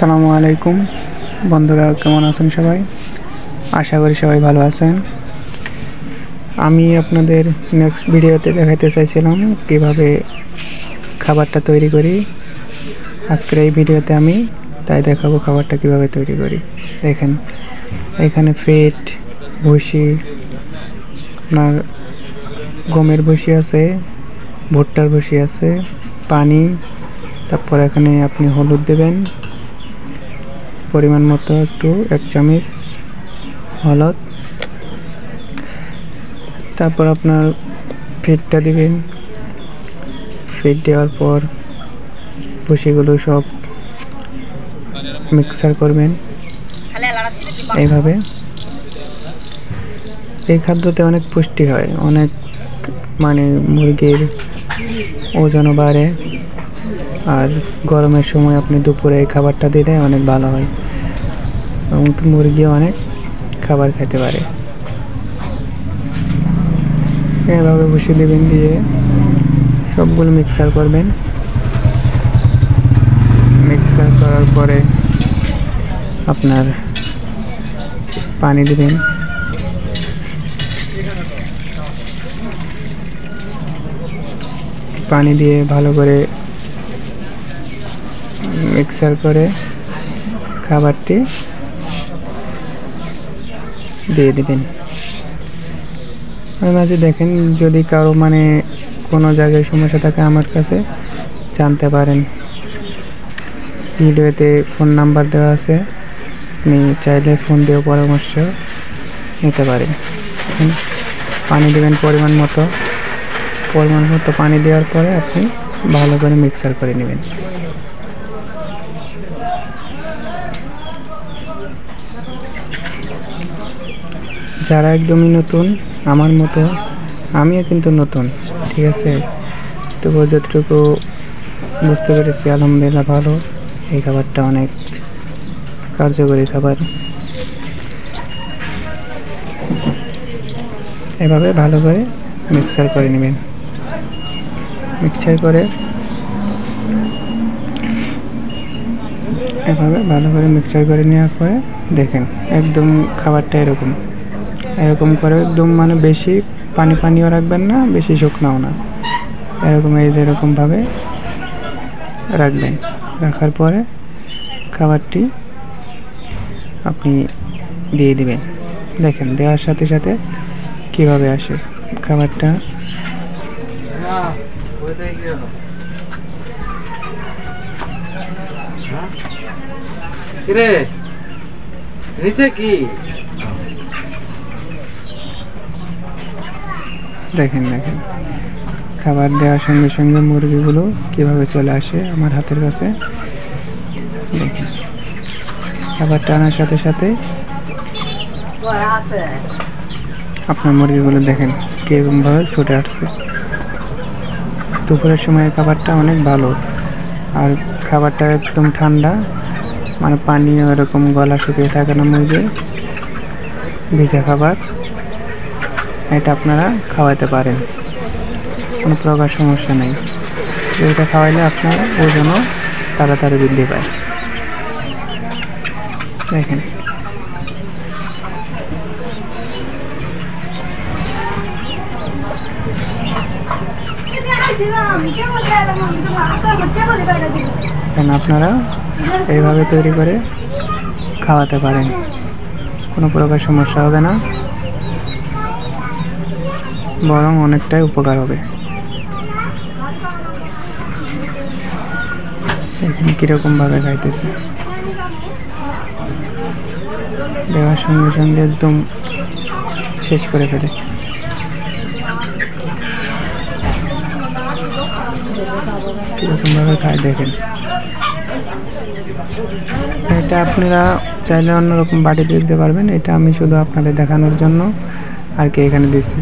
আসসালামু আলাইকুম বন্ধুরা, কেমন আছেন সবাই? আশা করি সবাই ভালো আছেন। আমি আপনাদের নেক্সট ভিডিওতে দেখাতে চাইছিলাম কিভাবে খাবারটা তৈরি করি। আজকের এই ভিডিওতে আমি তাই দেখাবো খাবারটা কিভাবে তৈরি করি। দেখেন, এখানে ফিট, ভুসি, আপনার গমের ভুসি আছে, ভুট্টার ভুসি আছে, পানি, তারপর এখানে আপনি হলুদ দেবেন পরিমাণ মতো, একটু 1 চামচ হলুদ, তারপর আপনার ফিটটা দিবেন। ফিট দেওয়ার পর ভুসিগুলো সব মিক্সার করবেন এইভাবে। এই খাদ্যতে অনেক পুষ্টি হয়, অনেক মুরগির ওজনও বাড়ে। আর গরমের সময় আপনি দুপুরে এই খাবারটা দিলে অনেক ভালো হয়, এবং মুরগিও অনেক খাবার খেতে পারে। এভাবে বসিয়ে দেবেন, দিয়ে সবগুলো মিক্সার করবেন। মিক্সার করার পরে আপনার পানি দিবেন। পানি দিয়ে ভালো করে মিক্সার করে খাবারটি দিয়ে দিবেন। আর মাঝে দেখেন, যদি কারো কোনো জায়গায় সমস্যা থাকে আমার কাছে জানতে পারেন। ভিডিওতে ফোন নাম্বার দেওয়া আছে, আপনি চাইলে ফোন দিয়েও পরামর্শ নিতে পারেন। পানি দেবেন পরিমাণ মতো পানি দেওয়ার পরে আপনি ভালো করে মিক্সার করে নেবেন। যারা একদমই নতুন আমার মতো, আমিও কিন্তু নতুন, ঠিক আছে, তবু যতটুকু বুঝতে পেরেছি আলহামদুলিল্লাহ ভালো। এই খাবারটা অনেক কার্যকরী খাবার। এভাবে ভালো করে মিক্সার করে নেবেন। মিক্সার করে এভাবে ভালো করে মিক্সার করে নেওয়ার পরে দেখেন, একদম খাবারটা এরকম করে একদম বেশি পানিও রাখবেন না, বেশি শুকনাও না, এরকমভাবে রাখবেন। রাখার পরে খাবারটি আপনি দিয়ে দিবেন। দেখেন, দেওয়ার সাথে সাথে কিভাবে আসে খাবারটা। দেখেন খাবার দেওয়ার সঙ্গে সঙ্গে মুরগিগুলো কিভাবে চলে আসে আমার হাতের কাছে। দেখেন, খাবারটা আনার সাথে সাথে আপনার মুরগিগুলো দেখেন কিরকমভাবে ছুটে আসছে। দুপুরের সময় খাবারটা অনেক ভালো, আর খাবারটা একদম ঠান্ডা, পানিও এরকম গলা শুকিয়ে থাকে না মুরগির। ভিজা খাবার, এটা আপনারা খাওয়াতে পারেন, কোনো প্রকার সমস্যা নেই। এটা খাওয়াইলে আপনার ওজনও তাড়াতাড়ি বৃদ্ধি পায়। দেখেন, আপনারা এইভাবে তৈরি করে খাওয়াতে পারেন, কোনো প্রকার সমস্যা হবে না, বরং অনেকটাই উপকার হবে। এখানে কিরকম ভাবে খাইতেছে, দেওয়ার সঙ্গে সঙ্গে একদম শেষ করে ফেলে। কিরকম ভাবে খায় দেখেন। এটা আপনারা চাইলে অন্যরকম বাটিতে দিতে পারবেন, এটা আমি শুধু আপনাদের দেখানোর জন্য আর কি এখানে দিচ্ছি।